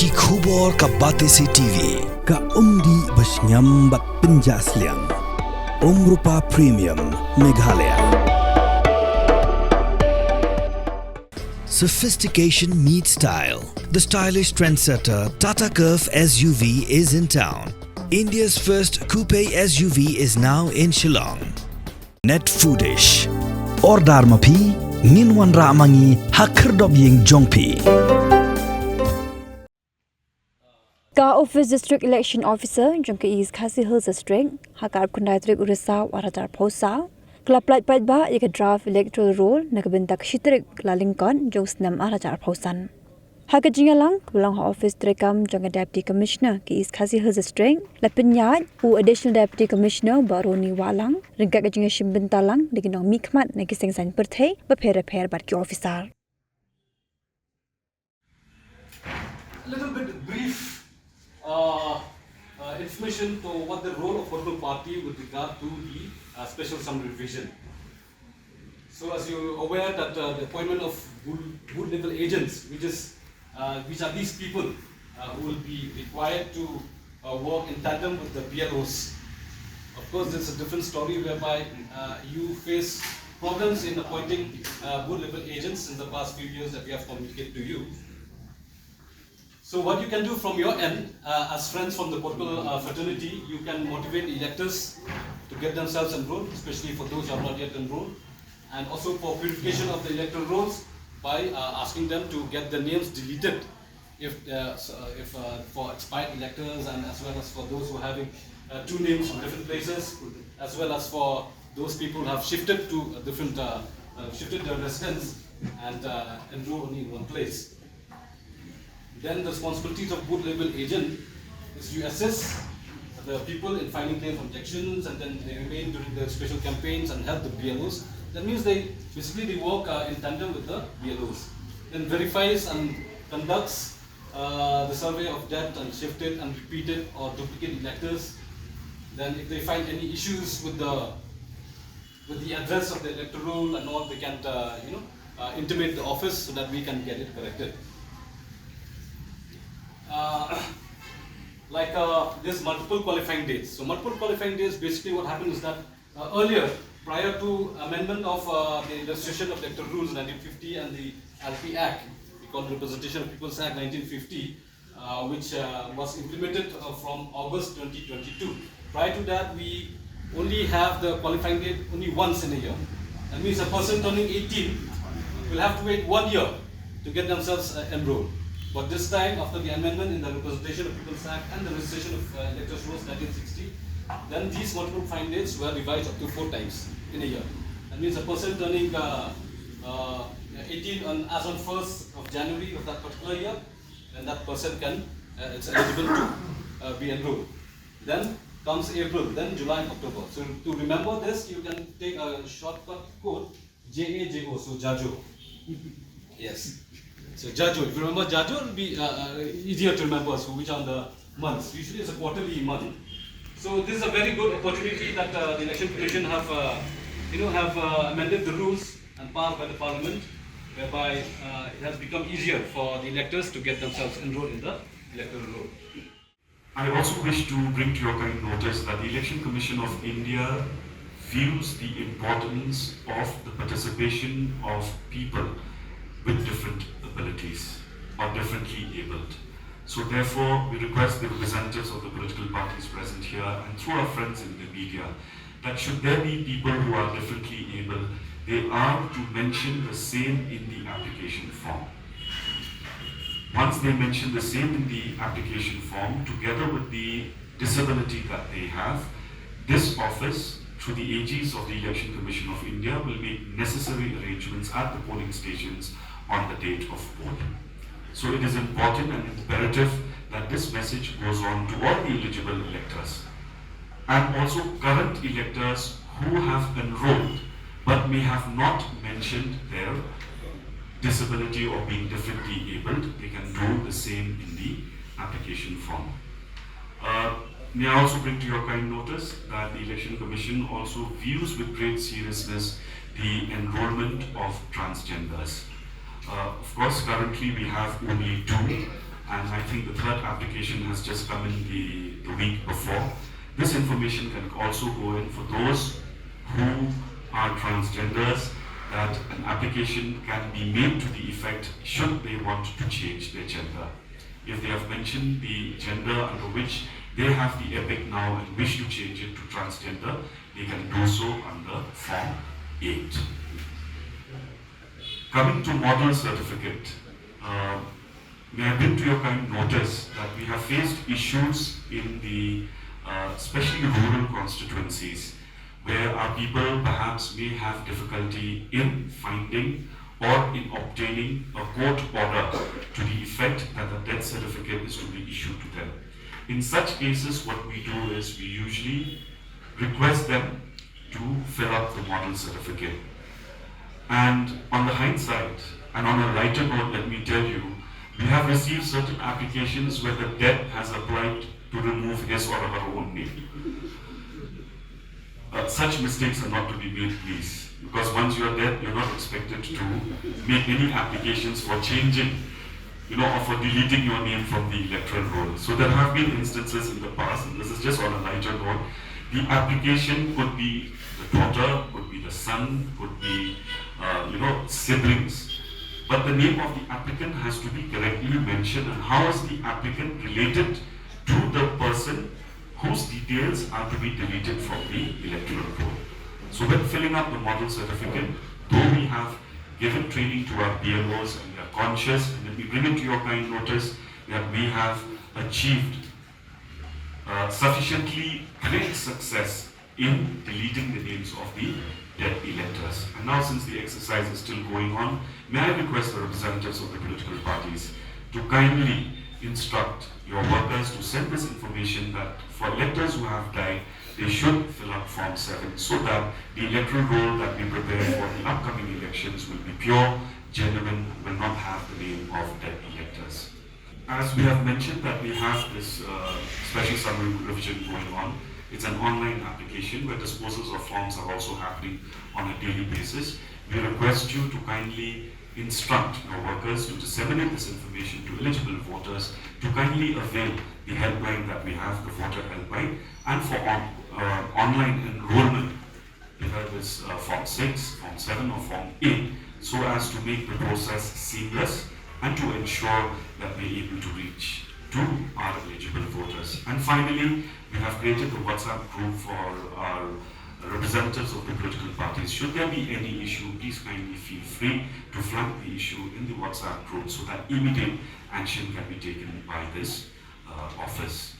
Ki khubor ka Batesi TV. Ka umdi basnyam bat penjasliang. Rupa Premium Meghalaya. Sophistication meets style. The stylish trendsetter Tata Curve SUV is in town. India's first coupe SUV is now in Shillong. Net Foodish. Ordar mapi, minwan ramangi hakerdob ying jongpi. Ka Office District Election Officer Jongke is Khasi Hills District Hakar Kundai Trik Urisa Waratar Posa Klap Light Bite Ba Yaka Draft Electoral Roll Nakabentak Shitrik Lalingkon Josnam Aratar Posan Haka Jingalang Kulang Office Trekam Jonga Deputy Commissioner Ki is Khasi Hills District Lapinyad U Additional Deputy Commissioner Baroni Walang Ringka Jinga Shimbintalang Diginong Mikmat Nakiseng San Perthe Bapera Barki Officer A little bit brief information to what the role of political party with regard to the special summary revision. So as you're aware that the appointment of good level agents, which are these people who will be required to work in tandem with the BLOs. Of course, there's a different story whereby you face problems in appointing good level agents in the past few years that we have communicated to you. So what you can do from your end, as friends from the political fraternity, you can motivate electors to get themselves enrolled, especially for those who are not yet enrolled, and also for purification of the electoral rolls by asking them to get their names deleted if for expired electors, and as well as for those who are having two names from different places, as well as for those people who have shifted to different shifted their residence and enroll only in one place. Then the responsibilities of booth level agent is to assess the people in filing claims objections, and then they remain during the special campaigns and help the BLOs. That means they work in tandem with the BLOs. Then verifies and conducts the survey of debt and shifted and repeated or duplicate electors. Then if they find any issues with the address of the electoral and all, they can intimate the office so that we can get it corrected. There's multiple qualifying dates. So multiple qualifying dates, basically what happened is that earlier, prior to amendment of the illustration of electoral rules 1950 and the LP Act, we call it Representation of People's Act 1950, which was implemented from August 2022. Prior to that, we only have the qualifying date only once in a year. That means a person turning 18 will have to wait 1 year to get themselves enrolled. But this time, after the amendment in the Representation of People's Act and the registration of Electoral Rules 1960, then these multiple fine dates were revised up to 4 times in a year. That means a person turning 18 as on 1st of January of that particular year, then that person it's eligible to be enrolled. Then comes April, then July and October. So to remember this, you can take a shortcut code JAJO, so JAJO. Yes. So Jajo, if you remember Jajo, it will be easier to remember, so which are the months. Usually it's a quarterly month. So this is a very good opportunity that the Election Commission have amended the rules and passed by the Parliament, whereby it has become easier for the electors to get themselves enrolled in the electoral roll. I also wish to bring to your kind notice that the Election Commission of India views the importance of the participation of people with different abilities or differently abled. So therefore, we request the representatives of the political parties present here and through our friends in the media that should there be people who are differently able, they are to mention the same in the application form. Once they mention the same in the application form, together with the disability that they have, this office, through the AGs of the Election Commission of India, will make necessary arrangements at the polling stations on the date of polling. So it is important and imperative that this message goes on to all the eligible electors and also current electors who have enrolled but may have not mentioned their disability or being differently abled. They can do the same in the application form. May I also bring to your kind notice that the Election Commission also views with great seriousness the enrollment of transgenders. Of course, currently we have only 2 and I think the third application has just come in the week before. This information can also go in for those who are transgenders, that an application can be made to the effect should they want to change their gender. If they have mentioned the gender under which they have the EPIC now and wish to change it to transgender, they can do so under Form 8. Coming to model certificate, may I bring to your kind notice that we have faced issues in the especially rural constituencies where our people perhaps may have difficulty in finding or in obtaining a court order to the effect that the death certificate is to be issued to them. In such cases, what we do is we usually request them to fill up the model certificate. And on the hindsight, and on a lighter note, let me tell you, we have received certain applications where the dead has applied to remove his or her own name. Such mistakes are not to be made, please. Because once you are dead, you're not expected to make any applications for changing, or for deleting your name from the electoral roll. So there have been instances in the past, and this is just on a lighter note. The application could be the daughter, could be the son, could be, siblings. But the name of the applicant has to be correctly mentioned, and how is the applicant related to the person whose details are to be deleted from the electoral roll. So when filling up the model certificate, though we have given training to our BLOs and we are conscious, and then we bring it to your kind notice that we have achieved sufficiently great success in deleting the names of the dead electors. And now, since the exercise is still going on, may I request the representatives of the political parties to kindly instruct your workers to send this information that for electors who have died, they should fill up Form 7 so that the electoral roll that we prepare for the upcoming elections will be pure, genuine, will not have the name of dead electors. As we have mentioned that we have this special summary revision going on, it's an online application where disposals of forms are also happening on a daily basis. We request you to kindly instruct your workers to disseminate this information to eligible voters, to kindly avail the helpline that we have, the voter helpline, and for online enrollment, whether it's Form 6, Form 7 or Form 8, so as to make the process seamless and to ensure that we're able to reach to our eligible voters. And finally, we have created the WhatsApp group for our representatives of the political parties. Should there be any issue, please kindly feel free to flag the issue in the WhatsApp group so that immediate action can be taken by this office.